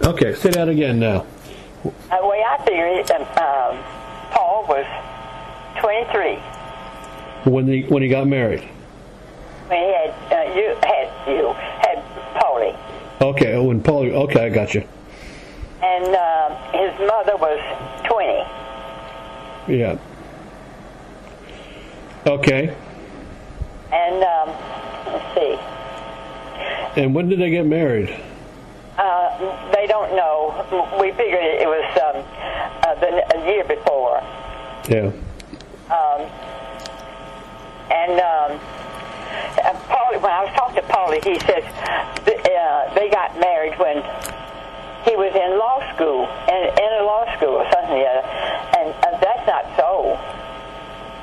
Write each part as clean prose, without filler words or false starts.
Okay, say that again now. The way I figure it, Paul was 23 when he got married. when he had Paulie. Okay, when Paulie. Okay, I got you. And his mother was 20. Yeah. Okay. And let's see. And when did they get married? They don't know. We figured it was the year before. Yeah. Paulie, when I was talking to Paulie, he says they got married when he was in law school, in a law school or something. And that's not so.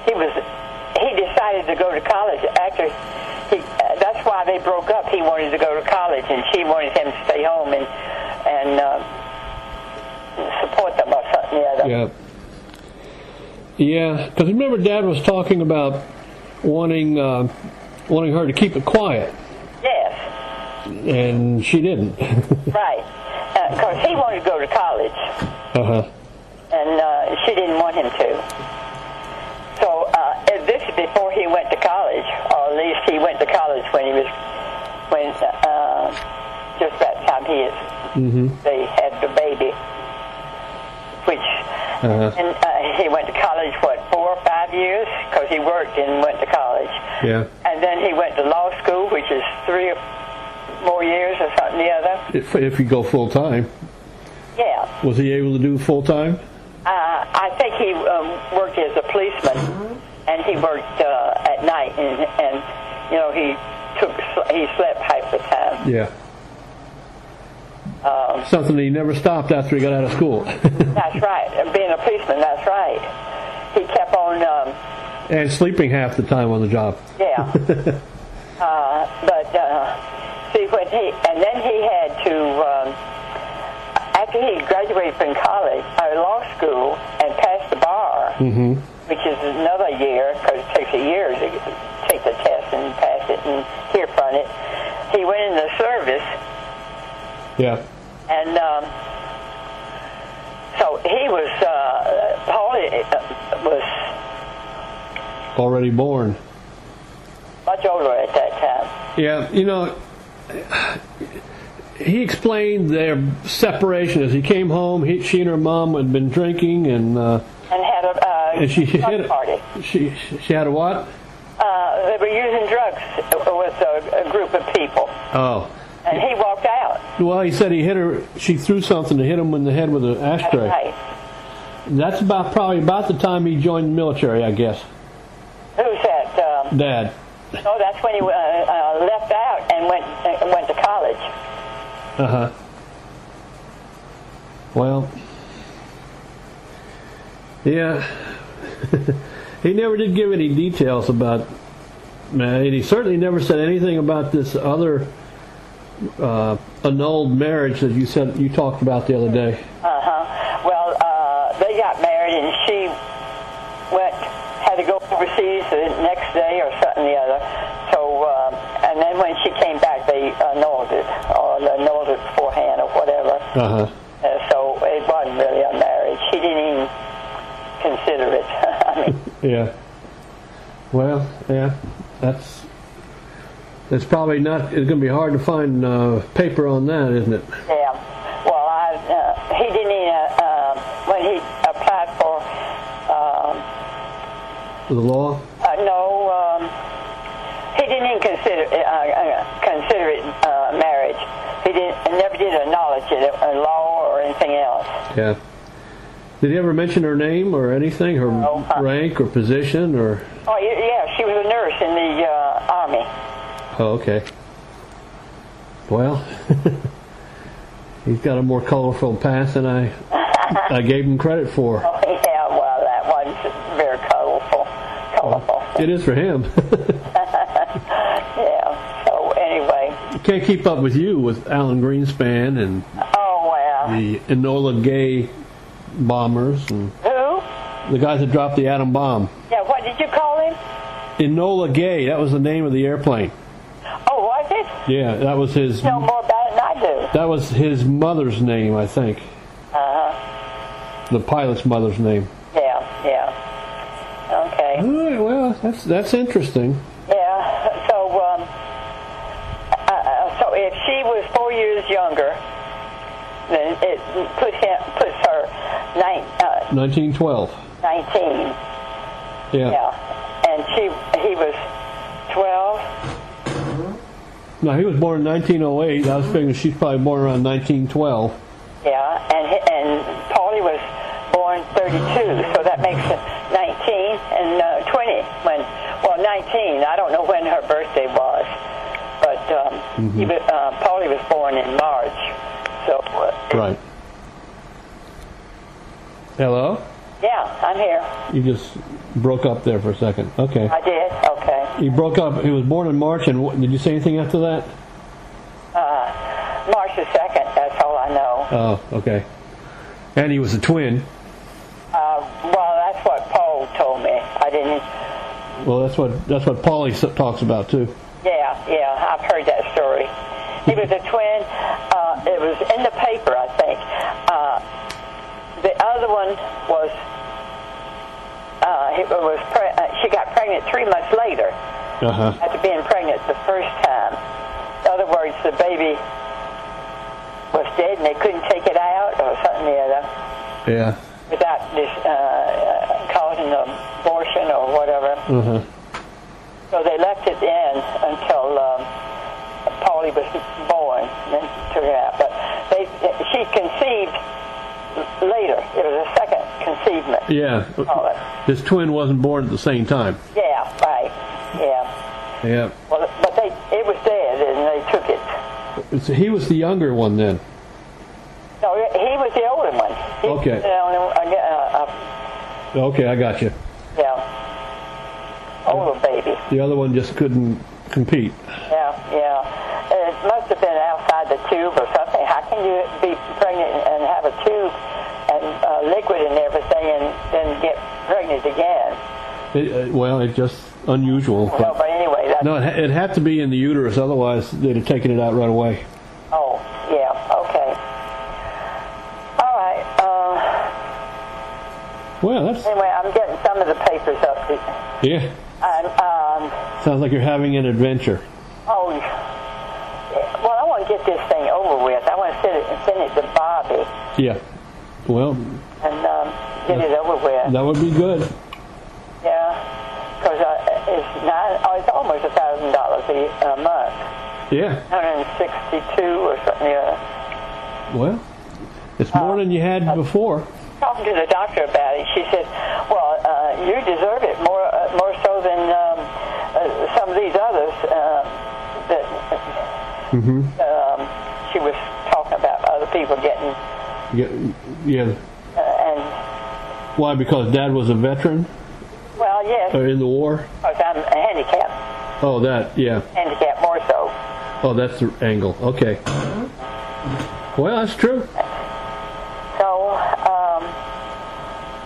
He decided to go to college after that's why they broke up. He wanted to go to college, and she wanted him to stay home and support them or something. Yeah. Yeah, because remember, Dad was talking about wanting her to keep it quiet. Yes. And she didn't. Right. Because he wanted to go to college. Uh-huh. And she didn't want him to. So this is before he went to college, or at least he went to college when just that time they had the baby, which and he went to college 4 or 5 years because he worked and went to college. Yeah. And then he went to law school, which is 3 or more years or something the other. If you go full time. Yeah. Was he able to do full time? I think he worked as a policeman, and he worked at night, and he slept half the time. Yeah. Something he never stopped after he got out of school. That's right. Being a policeman, that's right. He kept on... and sleeping half the time on the job. Yeah. See, and then he had to... after he graduated from college, law school, and passed the bar, which is another year, because it takes a year to take the test and pass it and hear from it, he went in the service. Yeah. And so he was, Paulie was already born. Much older at that time. Yeah, he explained their separation as he came home. She and her mom had been drinking and had a she drug party. She had a what? They were using drugs with a group of people. Oh. And he walked out. Well, he said he hit her. She threw something to hit him in the head with an ashtray. That's right. That's probably about the time he joined the military, I guess. Who's that? Dad. Oh, that's when he left out and went to college. Uh-huh. Well, yeah. He never did give any details about, and he certainly never said anything about this other annulled marriage that you talked about the other day. Uh-huh. Well, they got married, and she had to go overseas the next day or something the other. So, and then when she came back, they annulled it, or annulled it beforehand or whatever. Uh-huh. So it wasn't really a marriage. She didn't even consider it. I mean. Yeah. Well, yeah, it's probably not. It's going to be hard to find paper on that, isn't it? Yeah. Well, he didn't even when he applied for the law. No, he didn't even consider it marriage. He never did acknowledge it, law or anything else. Yeah. Did he ever mention her name or anything, her rank or position, or? Oh yeah, she was a nurse in the Army. Oh, okay. Well, he's got a more colorful past than I gave him credit for. Oh, yeah, well, that one's very colorful. It is for him. Yeah, so anyway. Can't keep up with you with Alan Greenspan and the Enola Gay bombers. And who? The guys that dropped the atom bomb. Yeah, what did you call him? Enola Gay, that was the name of the airplane. Oh, was it? Yeah, that was his... You know more about it than I I do. That was his mother's name, I think. The pilot's mother's name. Yeah. Okay. All right, well, that's interesting. Yeah. So if she was 4 years younger, then it puts her 1912. 19. Yeah. And he was 12. No, he was born in 1908. I was figuring she's probably born around 1912. Yeah, and Paulie was born 32, so that makes it 19 and 20. 19. I don't know when her birthday was, but Paulie was born in March. So. Right. Hello? Yeah, I'm here. You just broke up there for a second. Okay. I did. Okay. He broke up. He was born in March, and did you say anything after that? March the 2nd. That's all I know. Oh, okay. And he was a twin. Well, that's what Paul told me. I didn't. Well, that's what Paulie talks about too. Yeah, I've heard that story. He was a twin. It was in the paper, I think. The other one was. She got pregnant 3 months later. After being pregnant the first time. In other words, the baby was dead and they couldn't take it out or something or other. Yeah. Without this causing an abortion or whatever. So they left it in until Paulie was born, and then took it out. But she conceived later. It was a second conceivement. Yeah. His twin wasn't born at the same time. Yeah, right. Yeah. Well, but it was dead, and they took it. So he was the younger one then. No, he was the older one. Okay. Okay, I got you. Yeah. Older baby. The other one just couldn't compete. Yeah. It must have been outside the tube or something. How can you be pregnant and have a tube and liquid and everything and then get pregnant again? It's just unusual. No, but anyway. No, it had to be in the uterus, otherwise they'd have taken it out right away. Oh, yeah, okay. All right. Well, that's... Anyway, I'm getting some of the papers up. Yeah. Sounds like you're having an adventure. Oh, well, I want to get this thing over with. I want to send it to Bobby. Yeah. Well... And get it over with. That would be good. Yeah. Because it's almost $1,000 a month. Yeah. 162 or something. Yeah. Well, it's more than you had before. Talking to the doctor about it, she said, "Well, you deserve it more so than some of these others." She was talking about other people getting. Yeah. And why? Because Dad was a veteran. Well, yes. In the war. Because I'm handicapped. Oh, that. Yeah. Handicapped more so. Oh, that's the angle. Okay. Well, that's true. So,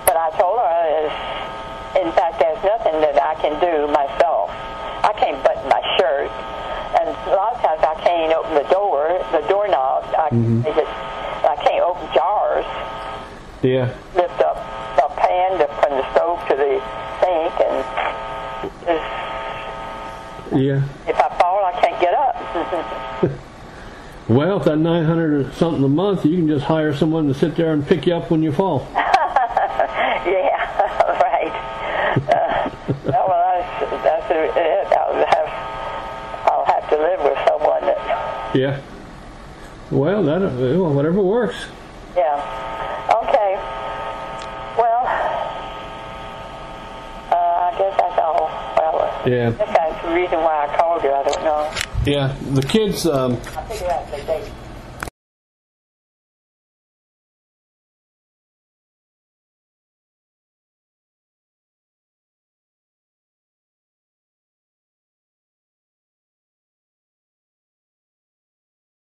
but I told her, in fact, there's nothing that I can do myself. I can't button my shirt, and a lot of times I can't open the doorknob. I can't open jars. Yeah. Lift up a pan from the stove to the sink, and if I fall, I can't get up. Well, if that $900 or something a month, you can just hire someone to sit there and pick you up when you fall. Yeah, right. Well, that's it. I'll have to live with someone that. Yeah. Well, whatever works. Yeah. Okay. Well, I guess that's all. Well, yeah. I guess that's the reason why I called you. I don't know. Yeah, the kids. I figured out the date.